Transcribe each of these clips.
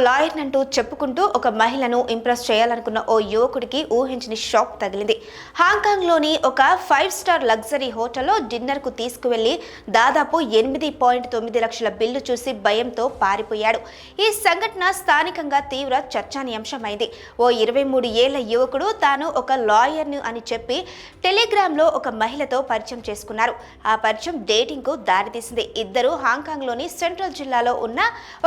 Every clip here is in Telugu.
లాయర్ అంటూ చెప్పుకుంటూ ఒక మహిళను ఇంప్రెస్ చేయాలనుకున్న ఓ యువకుడికి ఊహించని షాక్ తగిలింది. హాంకాంగ్లోని ఒక 5 స్టార్ లగ్జరీ హోటల్లో డిన్నర్కు తీసుకువెళ్లి దాదాపు 8.9 లక్షల బిల్లు చూసి భయంతో పారిపోయాడు. ఈ సంఘటన స్థానికంగా తీవ్ర చర్చానీయాంశమైంది. ఓ 23 ఏళ్ల యువకుడు తాను ఒక లాయర్ను అని చెప్పి టెలిగ్రామ్లో ఒక మహిళతో పరిచయం చేసుకున్నారు. ఆ పరిచయం డేటింగ్కు దారితీసింది. ఇద్దరు హాంకాంగ్లోని సెంట్రల్ జిల్లాలో ఉన్న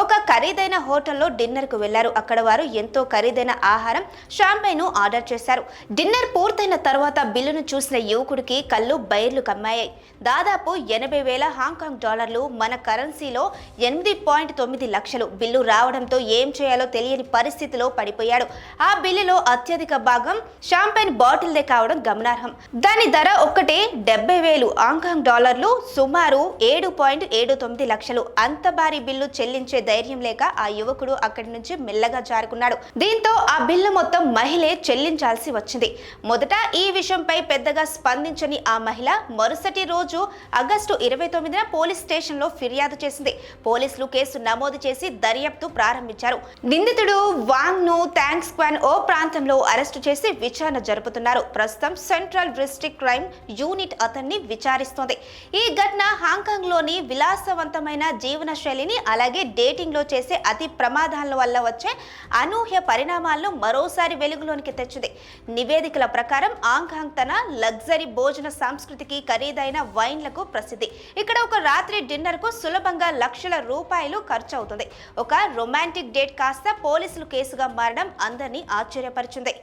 ఒక ఖరీదైన హోటల్లో డిన్నర్ కు వెళ్లారు. అక్కడ వారు ఎంతో ఖరీదైన ఆహారం షాంపైన్ ఆర్డర్ చేశారు. డిన్నర్ పూర్తయిన తర్వాత బిల్లును చూసిన యువకుడికి కళ్ళు బైర్లు కమ్మాయి. దాదాపు 80,000 హాంకాంగ్ డాలర్లు, మన కరెన్సీలో 8.9 లక్షలు బిల్లు రావడంతో ఏం చేయాలో తెలియని పరిస్థితిలో పడిపోయాడు. ఆ బిల్లులో అత్యధిక భాగం షాంపైన్ బాటిల్దే కావడం గమనార్హం. దాని ధర ఒక్కటే 70,000 హాంకాంగ్ డాలర్లు, సుమారు 7.79 లక్షలు. అంత భారీ బిల్లు చెల్లించే ధైర్యం లేక ఆ యువకుడు అక్కడి నుంచి మెల్లగా జారుకున్నాడు. దీంతో ఆ బిల్లు మొత్తం మహిళే చెల్లించాల్సి వచ్చింది. మొదట ఈ విషయంపై పెద్దగా స్పందించని ఆ మహిళ మరుసటి రోజు ఆగస్టు 29న పోలీస్ స్టేషన్లో ఫిర్యాదు చేసింది. పోలీసులు కేసు నమోదు చేసి దర్యాప్తు ప్రారంభించారు. నిందితుడు వాంగ్ ను థాంగ్ స్క్వాన్ ఓ ప్రాంతంలో అరెస్టు చేసి విచారణ జరుపుతున్నారు. ప్రస్తుతం సెంట్రల్ డిస్ట్రిక్ట్ క్రైమ్ యూనిట్ అతన్ని విచారిస్తోంది. ఈ ఘటన హాంకాంగ్ లోని విలాసవంతమైన జీవన శైలిని, అలాగే డేటింగ్ లో చేసే అతి ప్రమాదాల వల్ల వచ్చే అనూహ్య పరిణామాలను మరోసారి వెలుగులోనికి తెచ్చింది. నివేదికల ప్రకారం హాంకాంగ్ తన లగ్జరీ భోజన సంస్కృతికి, ఖరీదైన వైన్లకు ప్రసిద్ధి. ఇక్కడ ఒక రాత్రి డిన్నర్ కు సులభంగా లక్షల రూపాయలు ఖర్చు అవుతుంది. ఒక రొమాంటిక్ డేట్ కాస్త పోలీసులు కేసుగా మారడం అందరినీ ఆశ్చర్యపరిచింది.